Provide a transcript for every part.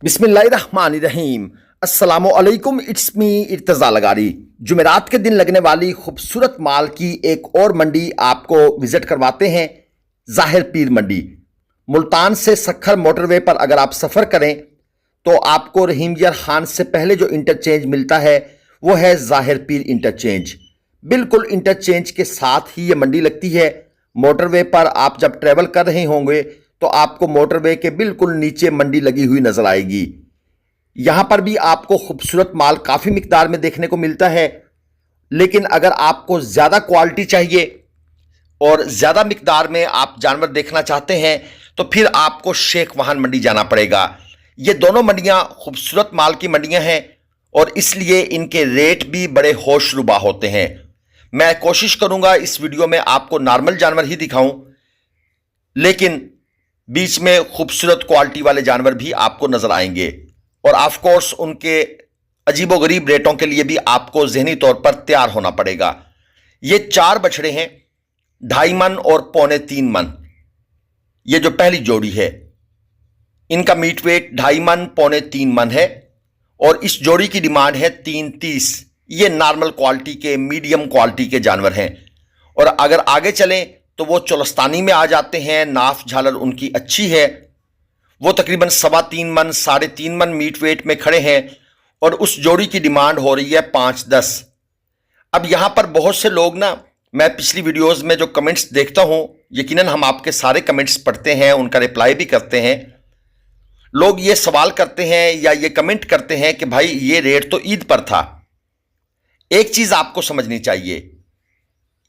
बिस्मिल्लाहिर्रहमानिर्रहीम। अस्सलामुअलैकुम। It's me Irtaza लगारी। जुमेरात के दिन लगने वाली खूबसूरत माल की एक और मंडी आपको विजिट करवाते हैं, ज़ाहिर पीर मंडी। मुल्तान से सखर मोटरवे पर अगर आप सफ़र करें तो आपको रहीमयार खान से पहले जो इंटरचेंज मिलता है वो है ज़ाहिर पीर इंटरचेंज। बिल्कुल इंटरचेंज के साथ ही ये मंडी लगती है। मोटरवे पर आप जब ट्रैवल कर रहे होंगे तो आपको मोटरवे के बिल्कुल नीचे मंडी लगी हुई नजर आएगी। यहां पर भी आपको खूबसूरत माल काफ़ी मिकदार में देखने को मिलता है, लेकिन अगर आपको ज़्यादा क्वालिटी चाहिए और ज़्यादा मिकदार में आप जानवर देखना चाहते हैं तो फिर आपको शेख वाहन मंडी जाना पड़ेगा। ये दोनों मंडियां खूबसूरत माल की मंडियां हैं और इसलिए इनके रेट भी बड़े होशरुबा होते हैं। मैं कोशिश करूंगा इस वीडियो में आपको नॉर्मल जानवर ही दिखाऊं, लेकिन बीच में खूबसूरत क्वालिटी वाले जानवर भी आपको नजर आएंगे और ऑफ कोर्स उनके अजीबोगरीब रेटों के लिए भी आपको जहनी तौर पर तैयार होना पड़ेगा। ये 4 बछड़े हैं, 2.5 मन और 3.25 मन। ये जो पहली जोड़ी है इनका मीट वेट 2.5 मन 3.25 मन है और इस जोड़ी की डिमांड है 3.30। ये नॉर्मल क्वालिटी के, मीडियम क्वालिटी के जानवर हैं और अगर आगे चलें तो वो चोलस्तानी में आ जाते हैं। नाफ झालर उनकी अच्छी है। वो तकरीबन 3.25 मन 3.5 मन मीट वेट में खड़े हैं और उस जोड़ी की डिमांड हो रही है 5.10। अब यहां पर बहुत से लोग ना, मैं पिछली वीडियोस में जो कमेंट्स देखता हूं, यकीनन हम आपके सारे कमेंट्स पढ़ते हैं, उनका रिप्लाई भी करते हैं। लोग ये सवाल करते हैं या ये कमेंट करते हैं कि भाई ये रेट तो ईद पर था। एक चीज आपको समझनी चाहिए,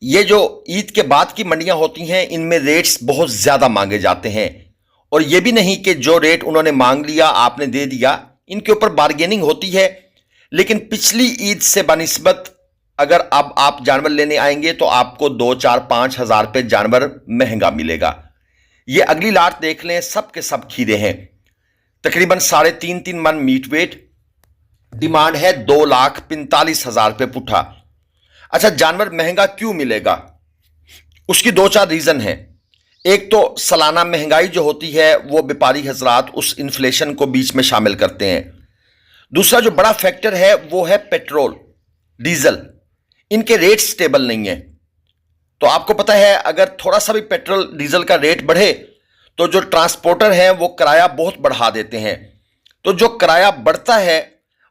ये जो ईद के बाद की मंडियां होती हैं इनमें रेट्स बहुत ज्यादा मांगे जाते हैं और ये भी नहीं कि जो रेट उन्होंने मांग लिया आपने दे दिया। इनके ऊपर बार्गेनिंग होती है, लेकिन पिछली ईद से बनिस्बत अगर अब आप जानवर लेने आएंगे तो आपको 2, 4, 5 हज़ार पे जानवर महंगा मिलेगा। ये अगली लाट देख लें, सब के सब खीरे हैं, तकरीबन 3.5 मन मीट वेट। डिमांड है 2,45,000 पे पुट्ठा। अच्छा, जानवर महंगा क्यों मिलेगा? उसकी 2-4 रीजन है। एक तो सालाना महंगाई जो होती है वो व्यापारी हजरात उस इन्फ्लेशन को बीच में शामिल करते हैं। दूसरा जो बड़ा फैक्टर है वो है पेट्रोल डीजल। इनके रेट स्टेबल नहीं है। तो आपको पता है अगर थोड़ा सा भी पेट्रोल डीजल का रेट बढ़े तो जो ट्रांसपोर्टर हैं वो किराया बहुत बढ़ा देते हैं। तो जो किराया बढ़ता है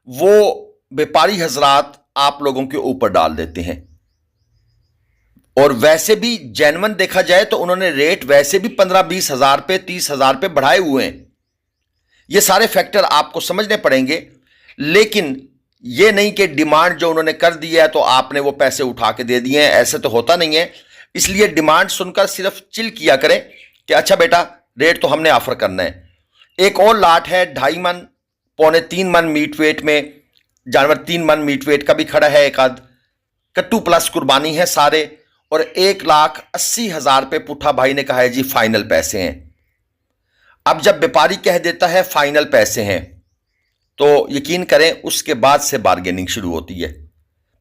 वो व्यापारी हजरात आप लोगों के ऊपर डाल देते हैं। और वैसे भी जेन्युइन देखा जाए तो उन्होंने रेट वैसे भी 15-20 हज़ार पे, 30 हज़ार पे बढ़ाए हुए हैं। ये सारे फैक्टर आपको समझने पड़ेंगे, लेकिन ये नहीं कि डिमांड जो उन्होंने कर दी है तो आपने वो पैसे उठा के दे दिए हैं। ऐसे तो होता नहीं है। इसलिए डिमांड सुनकर सिर्फ चिल किया करें कि अच्छा बेटा रेट तो हमने ऑफर करना है। एक और लाट है 2.5 मन 3.25 मन मीट वेट में। जानवर 3 मन मीट वेट का भी खड़ा है, एक आध कट्टू प्लस कुर्बानी है सारे, और 1,80,000 पे पुट्ठा भाई ने कहा है जी फाइनल पैसे हैं। अब जब व्यापारी कह देता है फाइनल पैसे हैं तो यकीन करें उसके बाद से बार्गेनिंग शुरू होती है।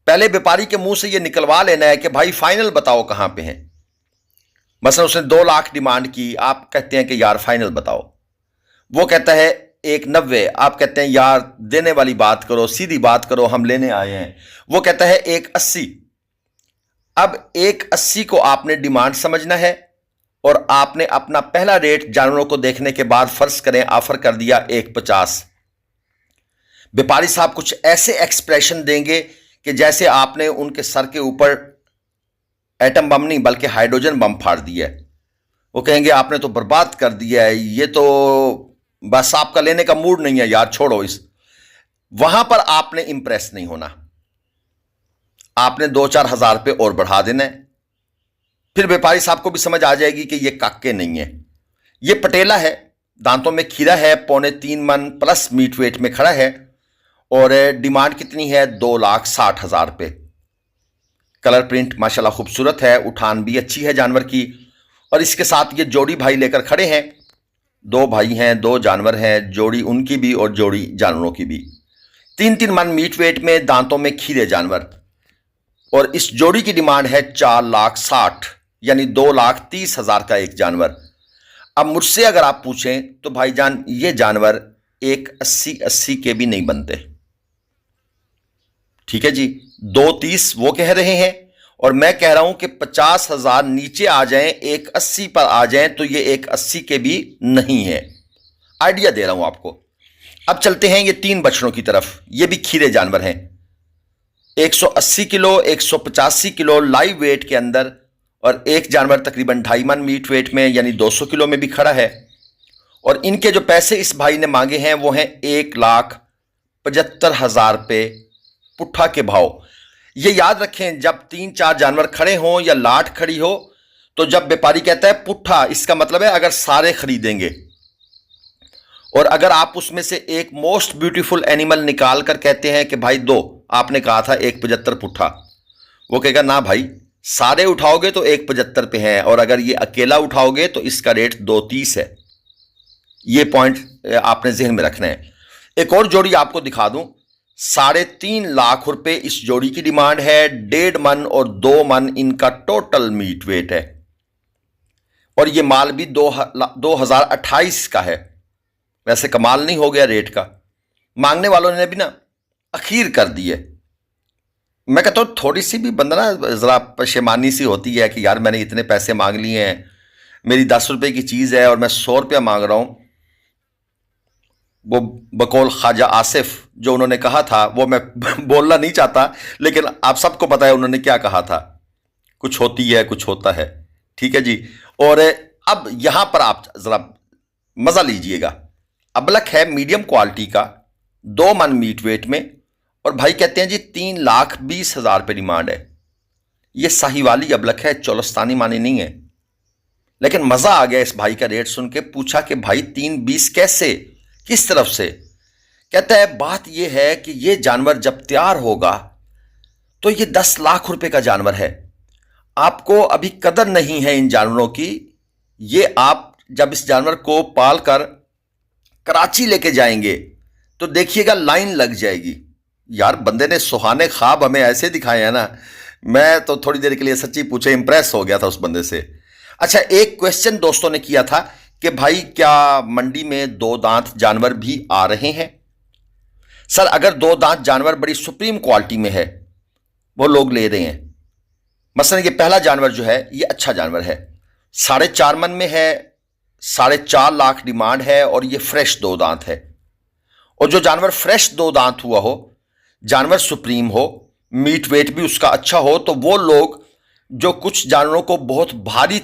पहले व्यापारी के मुंह से ये निकलवा लेना है कि भाई फाइनल बताओ कहां पे हैं। मसलन उसने 2 लाख डिमांड की, आप कहते हैं कि यार फाइनल बताओ। वो कहता है 1,90, आप कहते हैं यार देने वाली बात करो, सीधी बात करो, हम लेने आए हैं। वो कहता है 1,80। अब 1,80 को आपने डिमांड समझना है और आपने अपना पहला रेट जानवरों को देखने के बाद फर्ज करें ऑफर कर दिया 1,50। व्यापारी साहब कुछ ऐसे एक्सप्रेशन देंगे कि जैसे आपने उनके सर के ऊपर एटम बम नहीं बल्कि हाइड्रोजन बम फाड़ दिया है। वो कहेंगे आपने तो बर्बाद कर दिया है, ये तो बस आपका लेने का मूड नहीं है यार, छोड़ो इस। वहां पर आपने इंप्रेस नहीं होना, आपने 2-4 हज़ार पे और बढ़ा देना है। फिर व्यापारी साहब को भी समझ आ जाएगी कि ये काके नहीं है, ये पटेला है, दांतों में खीरा है, 3.25 मन प्लस मीट वेट में खड़ा है और डिमांड कितनी है 2,60,000 पे। कलर प्रिंट माशाल्लाह खूबसूरत है, उठान भी अच्छी है जानवर की। और इसके साथ ये जोड़ी भाई लेकर खड़े हैं। 2 भाई हैं, 2 जानवर हैं, जोड़ी उनकी भी और जोड़ी जानवरों की भी। 3-3 मन मीट वेट में, दांतों में खीरे जानवर। और इस जोड़ी की डिमांड है 4,60,000 यानी 2,30,000 का एक जानवर। अब मुझसे अगर आप पूछें तो भाईजान ये जानवर एक 80 के भी नहीं बनते। ठीक है जी, 230 वो कह रहे हैं और मैं कह रहा हूं कि 50,000 नीचे आ जाएं, एक 80 पर आ जाएं तो ये एक 80 के भी नहीं है। आइडिया दे रहा हूं आपको। अब चलते हैं ये 3 बछड़ों की तरफ। ये भी खीरे जानवर हैं, 180 किलो 185 किलो लाइव वेट के अंदर, और एक जानवर तकरीबन 2.5 मन मीट वेट में यानी 200 किलो में भी खड़ा है। और इनके जो पैसे इस भाई ने मांगे हैं वो हैं 1,75,000 रुपये पुट्ठा के भाव। ये याद रखें, जब 3-4 जानवर खड़े हों या लाट खड़ी हो, तो जब व्यापारी कहता है पुट्ठा, इसका मतलब है अगर सारे खरीदेंगे, और अगर आप उसमें से एक मोस्ट ब्यूटीफुल एनिमल निकाल कर कहते हैं कि भाई दो, आपने कहा था 1,75 पुट्ठा, वो कहेगा ना भाई, सारे उठाओगे तो 1,75 पे है, और अगर ये अकेला उठाओगे तो इसका रेट 230 है। ये पॉइंट आपने जहन में रखना है। एक और जोड़ी आपको दिखा दूं, 3.5 लाख रुपए इस जोड़ी की डिमांड है। 1.5 मन और 2 मन इनका टोटल मीट वेट है, और ये माल भी 2028 का है। वैसे कमाल नहीं हो गया रेट का? मांगने वालों ने भी ना अखीर कर दी है। मैं कहता हूँ थोड़ी सी भी बंदा ना ज़रा पशेमानी सी होती है कि यार मैंने इतने पैसे मांग लिए हैं, मेरी 10 रुपये की चीज़ है और मैं 100 रुपया मांग रहा हूँ। वो बकौल ख्वाजा आसिफ जो उन्होंने कहा था, वो मैं बोलना नहीं चाहता, लेकिन आप सबको पता है उन्होंने क्या कहा था, कुछ होती है कुछ होता है। ठीक है जी। और अब यहां पर आप ज़रा मज़ा लीजिएगा। अबलख है मीडियम क्वालिटी का, 2 मन मीट वेट में, और भाई कहते हैं जी 3,20,000 रुपये डिमांड है। ये साहिवाली अबलख है, चोलस्तानी मानी नहीं है। लेकिन मज़ा आ गया इस भाई का रेट सुन के। पूछा कि भाई 3,20 कैसे, किस तरफ से? कहता है बात यह है कि ये जानवर जब तैयार होगा तो ये 10 लाख रुपए का जानवर है। आपको अभी कदर नहीं है इन जानवरों की। ये आप जब इस जानवर को पाल कर कराची लेके जाएंगे तो देखिएगा लाइन लग जाएगी। यार बंदे ने सुहाने ख्वाब हमें ऐसे दिखाए हैं ना, मैं तो थोड़ी देर के लिए सच्ची पूछे इंप्रेस हो गया था उस बंदे से। अच्छा, एक क्वेश्चन दोस्तों ने किया था कि भाई क्या मंडी में 2 दांत जानवर भी आ रहे हैं? सर, अगर 2 दांत जानवर बड़ी सुप्रीम क्वालिटी में है वो लोग ले रहे हैं। मसलन ये पहला जानवर जो है ये अच्छा जानवर है, 4.5 मन में है, 4.5 लाख डिमांड है, और ये फ्रेश 2 दांत है। और जो जानवर फ्रेश 2 दांत हुआ हो, जानवर सुप्रीम हो, मीट वेट भी उसका अच्छा हो, तो वो लोग जो कुछ जानवरों को बहुत भारी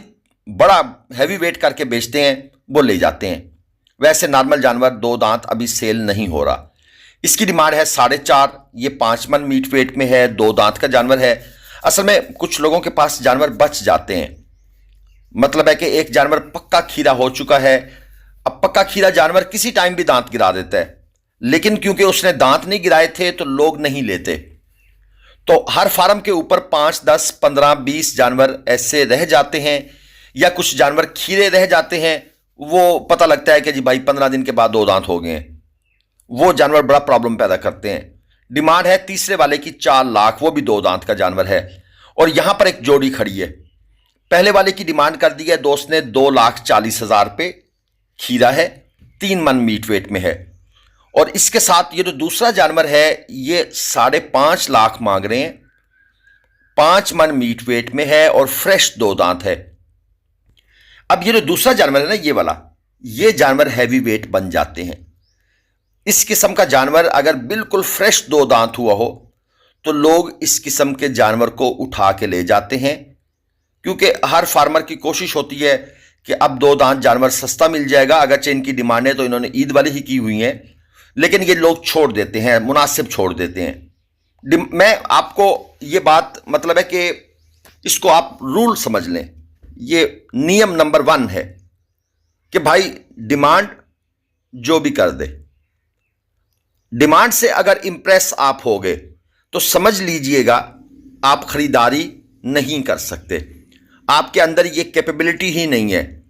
बड़ा हैवी वेट करके बेचते हैं वो ले जाते हैं। वैसे नॉर्मल जानवर 2 दांत अभी सेल नहीं हो रहा। इसकी डिमांड है 4.5, ये 5 मन मीट वेट में है, 2 दांत का जानवर है। असल में कुछ लोगों के पास जानवर बच जाते हैं, मतलब है कि एक जानवर पक्का खीरा हो चुका है। अब पक्का खीरा जानवर किसी टाइम भी दांत गिरा देता है, लेकिन क्योंकि उसने दांत नहीं गिराए थे तो लोग नहीं लेते। तो हर फार्म के ऊपर 5, 10, 15, 20 जानवर ऐसे रह जाते हैं, या कुछ जानवर खीरे रह जाते हैं। वो पता लगता है कि जी भाई 15 दिन के बाद 2 दांत हो गए हैं। वो जानवर बड़ा प्रॉब्लम पैदा करते हैं। डिमांड है तीसरे वाले की 4 लाख, वो भी 2 दांत का जानवर है। और यहां पर एक जोड़ी खड़ी है। पहले वाले की डिमांड कर दी है दोस्त ने 2,40,000 रुपये, खीरा है, 3 मन मीट वेट में है। और इसके साथ ये जो दूसरा जानवर है ये 5.5 लाख मांग रहे हैं, 5 मन मीट वेट में है और फ्रेश 2 दांत है। अब ये जो दूसरा जानवर है ना, ये वाला, ये जानवर हैवी वेट बन जाते हैं। इस किस्म का जानवर अगर बिल्कुल फ्रेश 2 दांत हुआ हो तो लोग इस किस्म के जानवर को उठा के ले जाते हैं, क्योंकि हर फार्मर की कोशिश होती है कि अब 2 दांत जानवर सस्ता मिल जाएगा। अगरचे इनकी डिमांडें तो इन्होंने ईद वाली ही की हुई हैं, लेकिन ये लोग छोड़ देते हैं, मुनासिब छोड़ देते हैं। मैं आपको ये बात मतलब है कि इसको आप रूल समझ लें, ये नियम नंबर 1 है कि भाई डिमांड जो भी कर दे, डिमांड से अगर इंप्रेस आप हो गए तो समझ लीजिएगा आप खरीदारी नहीं कर सकते, आपके अंदर ये कैपेबिलिटी ही नहीं है।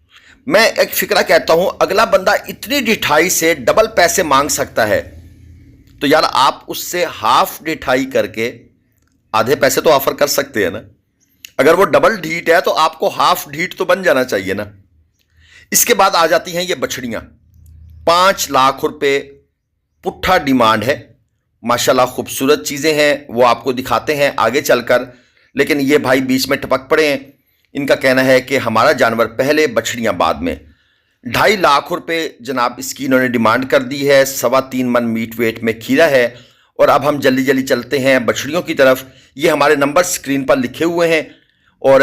मैं एक फिक्रा कहता हूं, अगला बंदा इतनी डिठाई से डबल पैसे मांग सकता है तो यार आप उससे हाफ डिठाई करके आधे पैसे तो ऑफर कर सकते हैं ना। अगर वो डबल ढीठ है तो आपको हाफ ढीठ तो बन जाना चाहिए ना। इसके बाद आ जाती हैं ये बछड़ियां, 5 लाख रुपए पुट्ठा डिमांड है। माशाल्लाह खूबसूरत चीज़ें हैं, वो आपको दिखाते हैं आगे चलकर। लेकिन ये भाई बीच में टपक पड़े हैं। इनका कहना है कि हमारा जानवर पहले, बछड़ियाँ बाद में। 2.5 लाख रुपए जनाब इसकी इन्होंने डिमांड कर दी है। 3.25 मन मीट वेट में खीरा है। और अब हम जल्दी जल्दी चलते हैं बछड़ियों की तरफ। ये हमारे नंबर स्क्रीन पर लिखे हुए हैं। और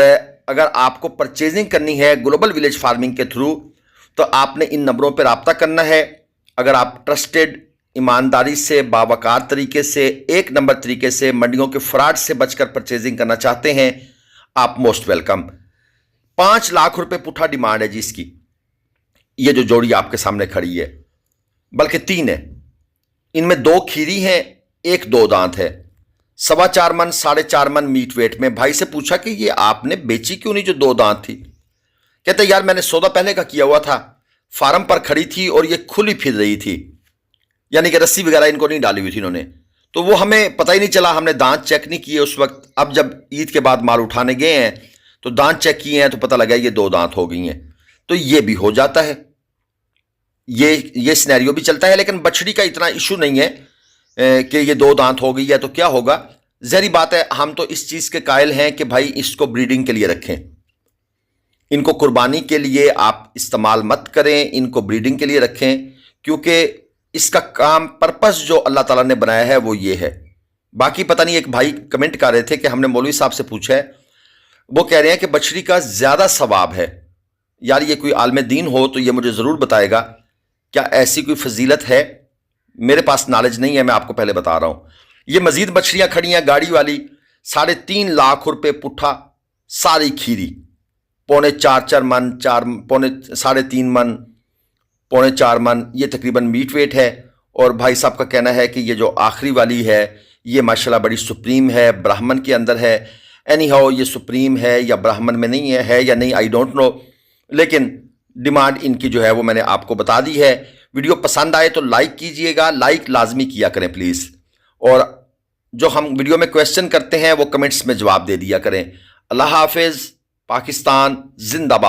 अगर आपको परचेजिंग करनी है ग्लोबल विलेज फार्मिंग के थ्रू, तो आपने इन नंबरों पर रब्ता करना है। अगर आप ट्रस्टेड, ईमानदारी से, बावकार तरीके से, एक नंबर तरीके से, मंडियों के फ्रॉड से बचकर परचेजिंग करना चाहते हैं, आप मोस्ट वेलकम। 5 लाख रुपए पुट्ठा डिमांड है जी इसकी। ये जो जोड़ी आपके सामने खड़ी है, बल्कि 3 है। इनमें 2 खीरी हैं, 1 2 दांत है। 4.25 मन, 4.5 मन मीट वेट में। भाई से पूछा कि ये आपने बेची क्यों नहीं जो 2 दांत थी? कहते यार मैंने सौदा पहले का किया हुआ था, फार्म पर खड़ी थी और ये खुली फिर रही थी, यानी कि रस्सी वगैरह इनको नहीं डाली हुई थी इन्होंने, तो वो हमें पता ही नहीं चला, हमने दांत चेक नहीं किए उस वक्त। अब जब ईद के बाद माल उठाने गए हैं तो दांत चेक किए हैं तो पता लगा ये 2 दांत हो गई हैं। तो ये भी हो जाता है, ये सिनेरियो भी चलता है। लेकिन बछड़ी का इतना इशू नहीं है कि ये 2 दांत हो गई है तो क्या होगा। जहरी बात है, हम तो इस चीज़ के कायल हैं कि भाई इसको ब्रीडिंग के लिए रखें, इनको कुर्बानी के लिए आप इस्तेमाल मत करें, इनको ब्रीडिंग के लिए रखें, क्योंकि इसका काम, पर्पस जो अल्लाह ताला ने बनाया है वो ये है। बाकी पता नहीं, एक भाई कमेंट कर रहे थे कि हमने मौलवी साहब से पूछा है, वो कह रहे हैं कि बछड़ी का ज़्यादा सवाब है। यार ये कोई आलिम दीन हो तो ये मुझे ज़रूर बताएगा, क्या ऐसी कोई फजीलत है? मेरे पास नॉलेज नहीं है, मैं आपको पहले बता रहा हूँ। ये मजीद बछड़ियाँ खड़ी हैं गाड़ी वाली, 3.5 लाख रुपए पुट्ठा, सारी खीरी, 3.25 मन, 3.5 मन, 3.25 मन, ये तकरीबन मीट वेट है। और भाई साहब का कहना है कि ये जो आखिरी वाली है ये माशाल्लाह बड़ी सुप्रीम है, ब्राह्मण के अंदर है। एनी हाउ ये सुप्रीम है या ब्राह्मण में नहीं है या नहीं, आई डोंट नो। लेकिन डिमांड इनकी जो है वो मैंने आपको बता दी है। वीडियो पसंद आए तो लाइक कीजिएगा, लाइक लाजमी किया करें प्लीज़। और जो हम वीडियो में क्वेश्चन करते हैं वो कमेंट्स में जवाब दे दिया करें। अल्लाह हाफिज़, पाकिस्तान जिंदाबाद।